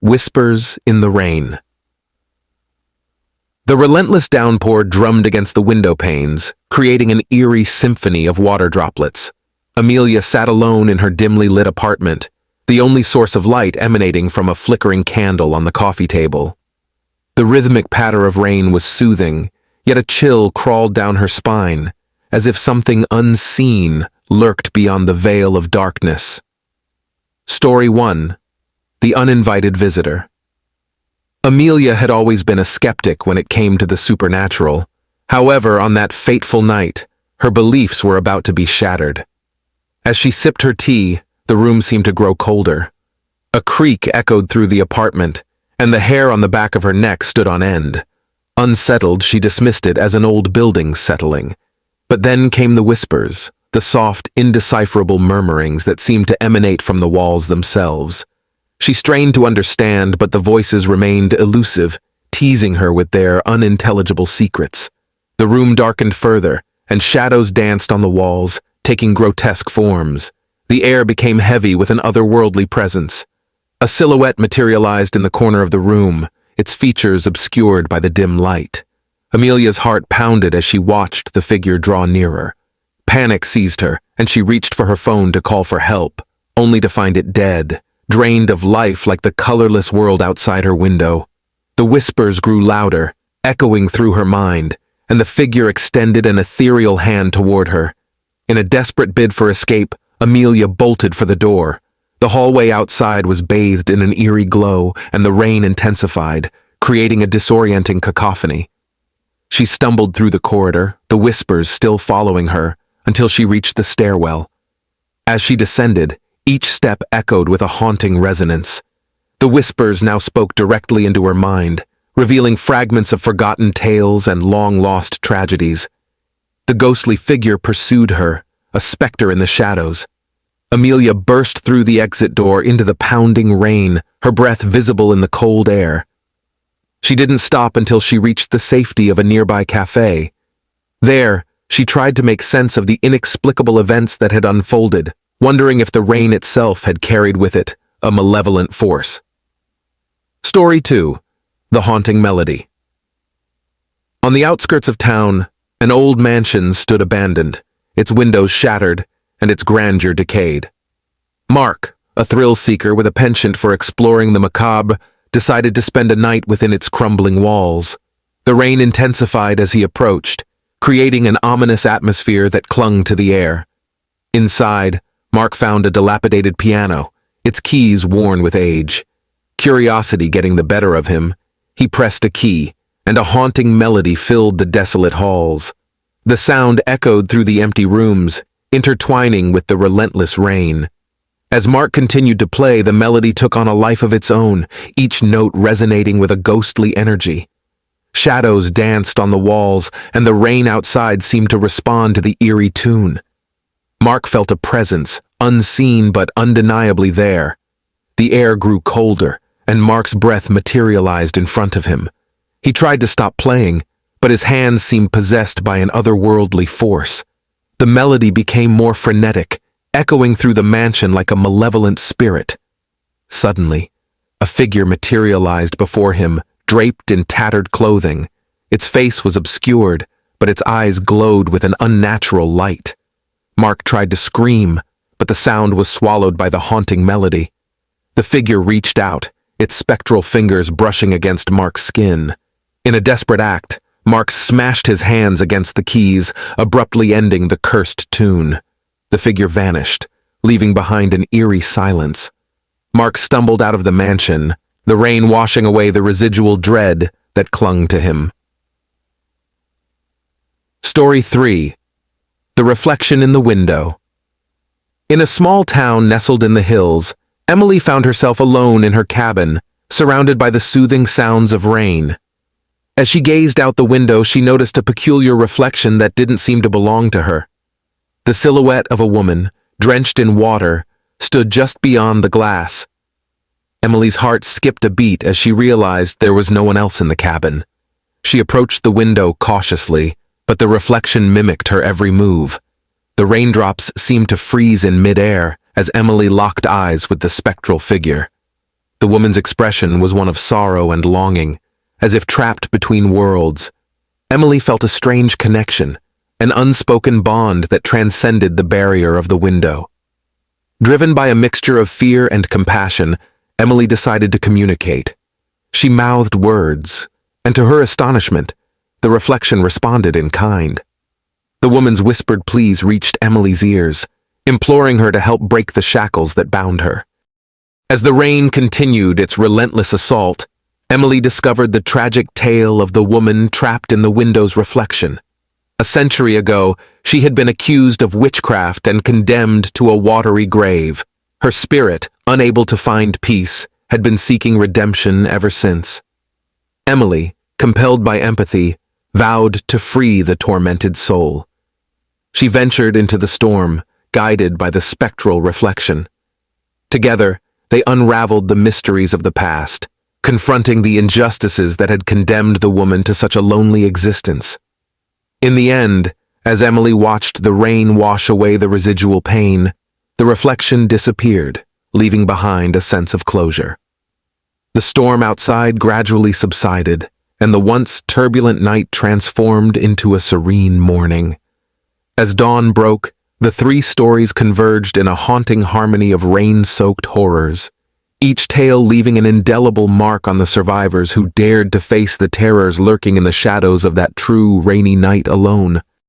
Whispers in the Rain. The relentless downpour drummed against the window panes, creating an eerie symphony of water droplets. Amelia sat alone in her dimly lit apartment, the only source of light emanating from a flickering candle on the coffee table. The rhythmic patter of rain was soothing, yet a chill crawled down her spine, as if something unseen lurked beyond the veil of darkness. Story 1. The Uninvited Visitor. Amelia had always been a skeptic when it came to the supernatural. However, on that fateful night, her beliefs were about to be shattered. As she sipped her tea, the room seemed to grow colder. A creak echoed through the apartment, and the hair on the back of her neck stood on end. Unsettled, she dismissed it as an old building settling. But then came the whispers, the soft, indecipherable murmurings that seemed to emanate from the walls themselves. She strained to understand, but the voices remained elusive, teasing her with their unintelligible secrets. The room darkened further, and shadows danced on the walls, taking grotesque forms. The air became heavy with an otherworldly presence. A silhouette materialized in the corner of the room, its features obscured by the dim light. Amelia's heart pounded as she watched the figure draw nearer. Panic seized her, and she reached for her phone to call for help, only to find it dead, drained of life like the colorless world outside her window. The whispers grew louder, echoing through her mind, and the figure extended an ethereal hand toward her. In a desperate bid for escape, Amelia bolted for the door. The hallway outside was bathed in an eerie glow, and the rain intensified, creating a disorienting cacophony. She stumbled through the corridor, the whispers still following her, until she reached the stairwell. As she descended, each step echoed with a haunting resonance. The whispers now spoke directly into her mind, revealing fragments of forgotten tales and long-lost tragedies. The ghostly figure pursued her, a specter in the shadows. Amelia burst through the exit door into the pounding rain, her breath visible in the cold air. She didn't stop until she reached the safety of a nearby cafe. There, she tried to make sense of the inexplicable events that had unfolded, wondering if the rain itself had carried with it a malevolent force. Story 2. The Haunting Melody. On the outskirts of town, an old mansion stood abandoned, its windows shattered, and its grandeur decayed. Mark, a thrill-seeker with a penchant for exploring the macabre, decided to spend a night within its crumbling walls. The rain intensified as he approached, creating an ominous atmosphere that clung to the air. Inside, Mark found a dilapidated piano, its keys worn with age. Curiosity getting the better of him, he pressed a key, and a haunting melody filled the desolate halls. The sound echoed through the empty rooms, intertwining with the relentless rain. As Mark continued to play, the melody took on a life of its own, each note resonating with a ghostly energy. Shadows danced on the walls, and the rain outside seemed to respond to the eerie tune. Mark felt a presence, unseen but undeniably there. The air grew colder, and Mark's breath materialized in front of him. He tried to stop playing, but his hands seemed possessed by an otherworldly force. The melody became more frenetic, echoing through the mansion like a malevolent spirit. Suddenly, a figure materialized before him, draped in tattered clothing. Its face was obscured, but its eyes glowed with an unnatural light. Mark tried to scream, but the sound was swallowed by the haunting melody. The figure reached out, its spectral fingers brushing against Mark's skin. In a desperate act, Mark smashed his hands against the keys, abruptly ending the cursed tune. The figure vanished, leaving behind an eerie silence. Mark stumbled out of the mansion, the rain washing away the residual dread that clung to him. Story 3. The Reflection in the Window. In a small town nestled in the hills, Emily found herself alone in her cabin, surrounded by the soothing sounds of rain. As she gazed out the window, she noticed a peculiar reflection that didn't seem to belong to her. The silhouette of a woman, drenched in water, stood just beyond the glass. Emily's heart skipped a beat as she realized there was no one else in the cabin. She approached the window cautiously, but the reflection mimicked her every move. The raindrops seemed to freeze in midair as Emily locked eyes with the spectral figure. The woman's expression was one of sorrow and longing, as if trapped between worlds. Emily felt a strange connection, an unspoken bond that transcended the barrier of the window. Driven by a mixture of fear and compassion, Emily decided to communicate. She mouthed words, and to her astonishment, the reflection responded in kind. The woman's whispered pleas reached Emily's ears, imploring her to help break the shackles that bound her. As the rain continued its relentless assault, Emily discovered the tragic tale of the woman trapped in the window's reflection. A century ago, she had been accused of witchcraft and condemned to a watery grave. Her spirit, unable to find peace, had been seeking redemption ever since. Emily, compelled by empathy, vowed to free the tormented soul. She ventured into the storm, guided by the spectral reflection. Together, they unraveled the mysteries of the past, confronting the injustices that had condemned the woman to such a lonely existence. In the end, as Emily watched the rain wash away the residual pain, the reflection disappeared, leaving behind a sense of closure. The storm outside gradually subsided, and the once turbulent night transformed into a serene morning. As dawn broke, the three stories converged in a haunting harmony of rain-soaked horrors, each tale leaving an indelible mark on the survivors who dared to face the terrors lurking in the shadows of that true rainy night alone.